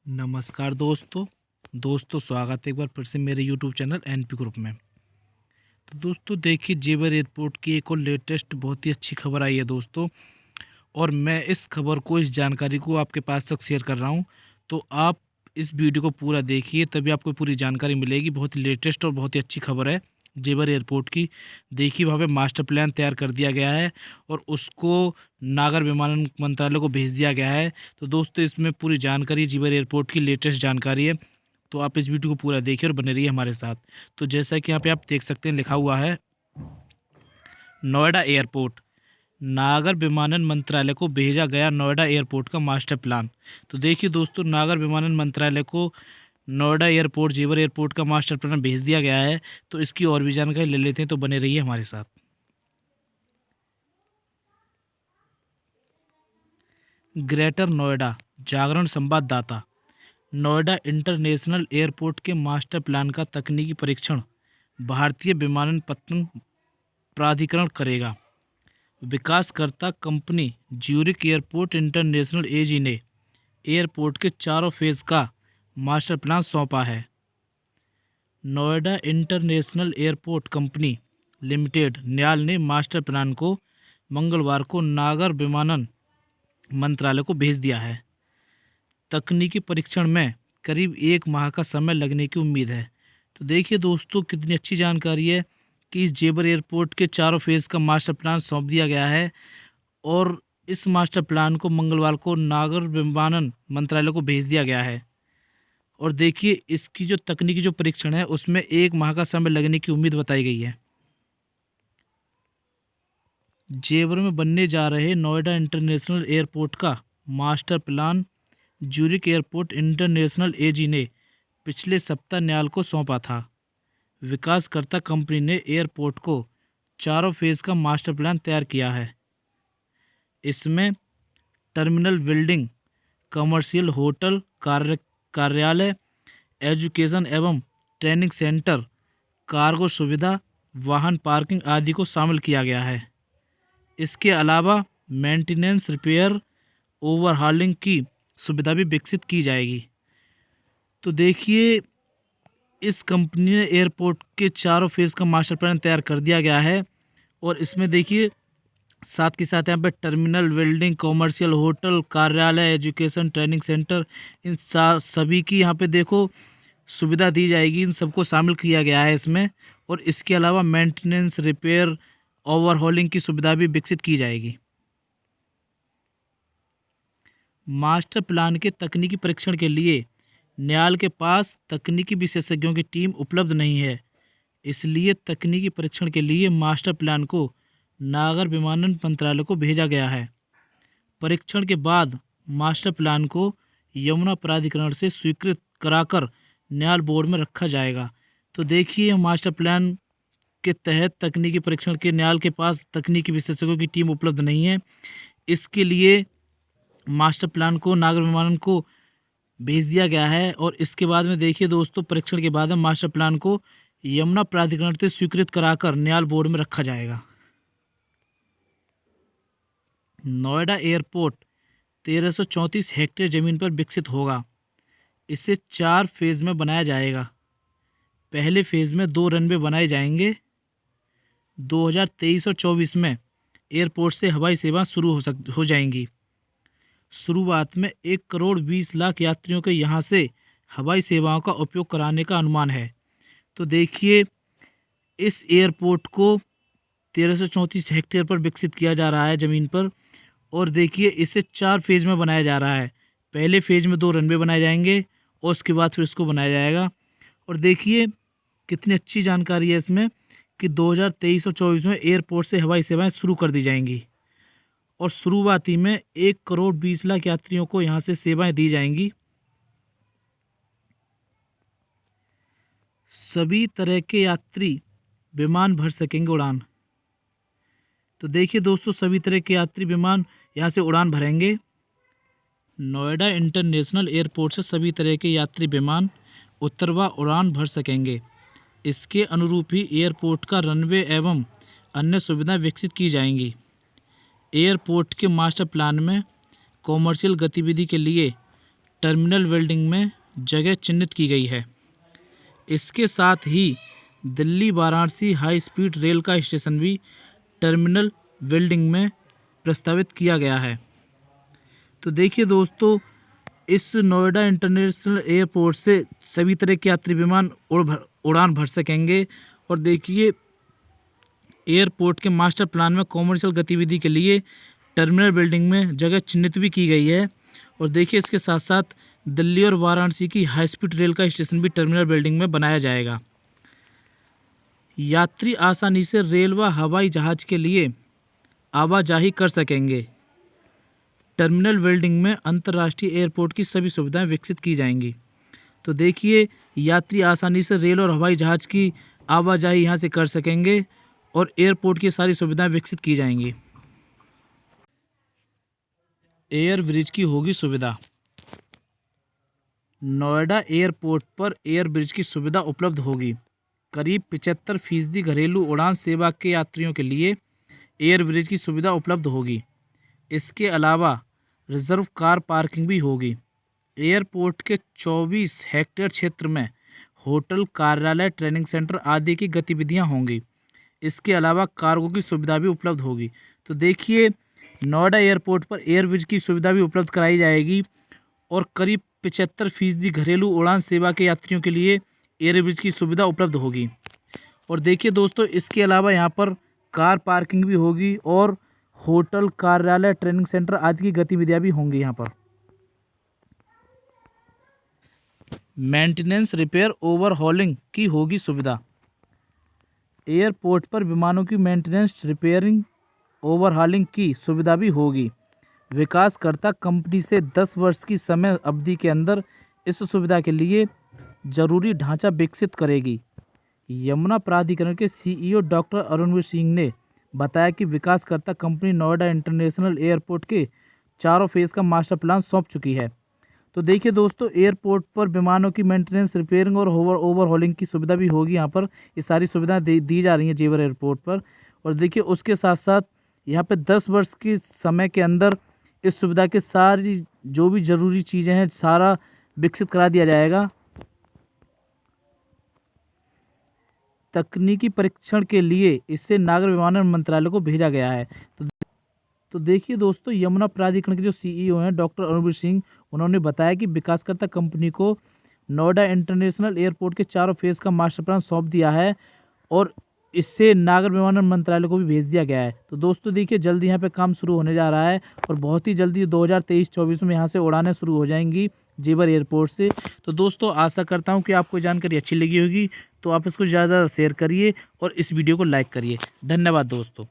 नमस्कार दोस्तों स्वागत है एक बार फिर से मेरे यूट्यूब चैनल एनपी ग्रुप में। तो दोस्तों देखिए, जेवर एयरपोर्ट की एक और लेटेस्ट बहुत ही अच्छी खबर आई है दोस्तों। और मैं इस खबर को, इस जानकारी को आपके पास तक शेयर कर रहा हूं। तो आप इस वीडियो को पूरा देखिए, तभी आपको पूरी जानकारी मिलेगी। बहुत ही लेटेस्ट और बहुत ही अच्छी खबर है जेवर एयरपोर्ट की। देखिए, वहाँ पे मास्टर प्लान तैयार कर दिया गया है और उसको नागर विमानन मंत्रालय को भेज दिया गया है। तो दोस्तों, इसमें पूरी जानकारी जेवर एयरपोर्ट की लेटेस्ट जानकारी है। तो आप इस वीडियो को पूरा देखिए और बने रहिए हमारे साथ। तो जैसा कि यहाँ पे आप देख सकते हैं, लिखा हुआ है नोएडा एयरपोर्ट, नागर विमानन मंत्रालय को भेजा गया नोएडा एयरपोर्ट का मास्टर प्लान। तो देखिए दोस्तों, नागर विमानन मंत्रालय को नोएडा एयरपोर्ट, जेवर एयरपोर्ट का मास्टर प्लान भेज दिया गया है। तो इसकी और भी जानकारी ले लेते हैं, तो बने रहिए हमारे साथ। ग्रेटर नोएडा जागरण संवाददाता। नोएडा इंटरनेशनल एयरपोर्ट के मास्टर प्लान का तकनीकी परीक्षण भारतीय विमानपत्तन प्राधिकरण करेगा। विकासकर्ता company Zurich airport international AG ने एयरपोर्ट के चारों फेज का मास्टर प्लान सौंपा है। Noida international airport company limited न्याल ने मास्टर प्लान को मंगलवार को नागर विमानन मंत्रालय को भेज दिया है। तकनीकी परीक्षण में करीब 1 माह का समय लगने की उम्मीद है। तो देखिए दोस्तों, कितनी अच्छी जानकारी है कि इस जेवर एयरपोर्ट के चारों फेज का मास्टर प्लान सौंप दिया गया है और इस मास्टर प्लान को मंगलवार को नागर विमानन मंत्रालय को भेज दिया गया है। और देखिए, इसकी जो तकनीकी जो परीक्षण है उसमें 1 माह का समय लगने की उम्मीद बताई गई है। जेवर में बनने जा रहे नोएडा इंटरनेशनल एयरपोर्ट का master plan Zurich airport international AG ने पिछले सप्ताह न्याल को सौंपा था। विकासकर्ता कंपनी ने एयरपोर्ट को चारों फेज का मास्टर प्लान तैयार किया है। इसमें टर्मिनल बिल्डिंग, कमर्शियल होटल, कार्यालय, एजुकेशन एवं ट्रेनिंग सेंटर, कार्गो सुविधा, वाहन पार्किंग आदि को शामिल किया गया है। इसके अलावा मेंटेनेंस, रिपेयर, ओवरहॉलिंग की सुविधा भी विकसित की जाएगी। तो देखिए, इस कंपनी ने एयरपोर्ट के चारों फेज का मास्टर प्लान तैयार कर दिया गया है और इसमें देखिए साथ के साथ यहाँ पे टर्मिनल बिल्डिंग, कॉमर्शियल होटल, कार्यालय, एजुकेशन, ट्रेनिंग सेंटर, इन सभी की यहाँ पे देखो सुविधा दी जाएगी। इन सबको शामिल किया गया है इसमें। और इसके अलावा मेंटेनेंस, रिपेयर, ओवरहॉलिंग की सुविधा भी विकसित की जाएगी। मास्टर प्लान के तकनीकी परीक्षण के लिए न्याल के पास तकनीकी विशेषज्ञों की टीम उपलब्ध नहीं है। इसलिए तकनीकी परीक्षण के लिए मास्टर प्लान को नागर विमानन मंत्रालय को भेजा गया है। परीक्षण के बाद मास्टर प्लान को यमुना प्राधिकरण से स्वीकृत कराकर न्याल बोर्ड में रखा जाएगा। तो देखिए, मास्टर प्लान के तहत तकनीकी परीक्षण के न्याल के पास तकनीकी विशेषज्ञों की टीम उपलब्ध नहीं है। इसके लिए मास्टर प्लान को नागर विमानन को भेज दिया गया है और इसके बाद में देखिए दोस्तों, परीक्षण के बाद में मास्टर प्लान को यमुना प्राधिकरण से स्वीकृत कराकर न्याल बोर्ड में रखा जाएगा। नोएडा एयरपोर्ट 1334 हेक्टेयर ज़मीन पर विकसित होगा। इसे 4 फेज में बनाया जाएगा। पहले फेज में 2 रनवे बनाए जाएंगे। 2023 और 24 में एयरपोर्ट से हवाई सेवा शुरू हो जाएंगी। शुरुआत में 1 करोड़ 20 लाख यात्रियों के यहाँ से हवाई सेवाओं का उपयोग कराने का अनुमान है। तो देखिए, इस एयरपोर्ट को 1334 हेक्टेयर पर विकसित किया जा रहा है ज़मीन पर। और देखिए, इसे 4 फेज में बनाया जा रहा है। पहले फेज में 2 रनवे बनाए जाएंगे और उसके बाद फिर इसको बनाया जाएगा। और देखिए, कितनी अच्छी जानकारी है इसमें कि 2023 और 24 में एयरपोर्ट से हवाई सेवाएं शुरू कर दी जाएंगी और शुरुआती में 1 करोड़ 20 लाख यात्रियों को यहाँ से सेवाएं दी जाएंगी। सभी तरह के यात्री विमान भर सकेंगे उड़ान। तो देखिए दोस्तों, सभी तरह के यात्री विमान यहाँ से उड़ान भरेंगे। नोएडा इंटरनेशनल एयरपोर्ट से सभी तरह के यात्री विमान उत्तरवा उड़ान भर सकेंगे। इसके अनुरूप ही एयरपोर्ट का रनवे एवं अन्य सुविधाएं विकसित की जाएंगी। एयरपोर्ट के मास्टर प्लान में कॉमर्शियल गतिविधि के लिए टर्मिनल बिल्डिंग में जगह चिन्हित की गई है। इसके साथ ही Delhi Varanasi high speed rail का स्टेशन भी टर्मिनल बिल्डिंग में प्रस्तावित किया गया है। तो देखिए दोस्तों, इस नोएडा इंटरनेशनल एयरपोर्ट से सभी तरह के यात्री विमान उड़ान भर सकेंगे। और देखिए, एयरपोर्ट के मास्टर प्लान में कॉमर्शियल गतिविधि के लिए टर्मिनल बिल्डिंग में जगह चिन्हित भी की गई है। और देखिए, इसके साथ साथ दिल्ली और वाराणसी की हाई स्पीड रेल का स्टेशन भी टर्मिनल बिल्डिंग में बनाया जाएगा। यात्री आसानी से रेल व हवाई जहाज़ के लिए आवाजाही कर सकेंगे। टर्मिनल बिल्डिंग में अंतर्राष्ट्रीय एयरपोर्ट की सभी सुविधाएं विकसित की जाएंगी। तो देखिए, यात्री आसानी से रेल और हवाई जहाज़ की आवाजाही यहाँ से कर सकेंगे और एयरपोर्ट की सारी सुविधाएं विकसित की जाएंगी। एयर ब्रिज की होगी सुविधा। नोएडा एयरपोर्ट पर एयर ब्रिज की सुविधा उपलब्ध होगी। करीब 75% घरेलू उड़ान सेवा के यात्रियों के लिए एयर ब्रिज की सुविधा उपलब्ध होगी। इसके अलावा रिजर्व कार पार्किंग भी होगी। एयरपोर्ट के 24 हेक्टेयर क्षेत्र में होटल, कार्यालय, ट्रेनिंग सेंटर आदि की गतिविधियां होंगी। इसके अलावा कार्गो की सुविधा भी उपलब्ध होगी। तो देखिए, नोएडा एयरपोर्ट पर एयर ब्रिज की सुविधा भी उपलब्ध कराई जाएगी और करीब 75% घरेलू उड़ान सेवा के यात्रियों के लिए एयर ब्रिज की सुविधा उपलब्ध होगी। और देखिए दोस्तों, इसके अलावा यहाँ पर कार पार्किंग भी होगी और होटल, कार्यालय, ट्रेनिंग सेंटर आदि की गतिविधियां भी होंगी। यहाँ पर मेंटेनेंस, रिपेयर, ओवरहॉलिंग की होगी सुविधा। एयरपोर्ट पर विमानों की मेंटेनेंस, रिपेयरिंग, ओवरहॉलिंग की सुविधा भी होगी। विकासकर्ता कंपनी से 10 वर्ष की समय अवधि के अंदर इस सुविधा के लिए जरूरी ढांचा विकसित करेगी। यमुना प्राधिकरण के सीईओ डॉक्टर अरुणवीर सिंह ने बताया कि विकासकर्ता कंपनी नोएडा इंटरनेशनल एयरपोर्ट के 4 फेज का मास्टर प्लान सौंप चुकी है। तो देखिए दोस्तों, एयरपोर्ट पर विमानों की मेंटेनेंस, रिपेयरिंग और ओवरहॉलिंग की सुविधा भी होगी। यहाँ पर ये सारी सुविधाएं दी जा रही हैं जेवर एयरपोर्ट पर। और देखिए, उसके साथ साथ यहाँ पे 10 वर्ष के समय के अंदर इस सुविधा के सारी जो भी ज़रूरी चीज़ें हैं सारा विकसित करा दिया जाएगा। तकनीकी परीक्षण के लिए इसे नागर विमानन मंत्रालय को भेजा गया है। तो देखिए दोस्तों, यमुना प्राधिकरण के जो सीईओ हैं डॉक्टर अरुणवीर सिंह, उन्होंने बताया कि विकासकर्ता कंपनी को नोएडा इंटरनेशनल एयरपोर्ट के 4 फेज का मास्टर प्लान सौंप दिया है और इससे नागर विमानन मंत्रालय को भी भेज दिया गया है। तो दोस्तों देखिए, जल्दी यहाँ पे काम शुरू होने जा रहा है और बहुत ही जल्दी 2023-24 में यहाँ से उड़ानें शुरू हो जाएंगी जेवर एयरपोर्ट से। तो दोस्तों, आशा करता हूँ कि आपको जानकारी अच्छी लगी होगी। तो आप इसको ज़्यादा शेयर करिए और इस वीडियो को लाइक करिए। धन्यवाद दोस्तों।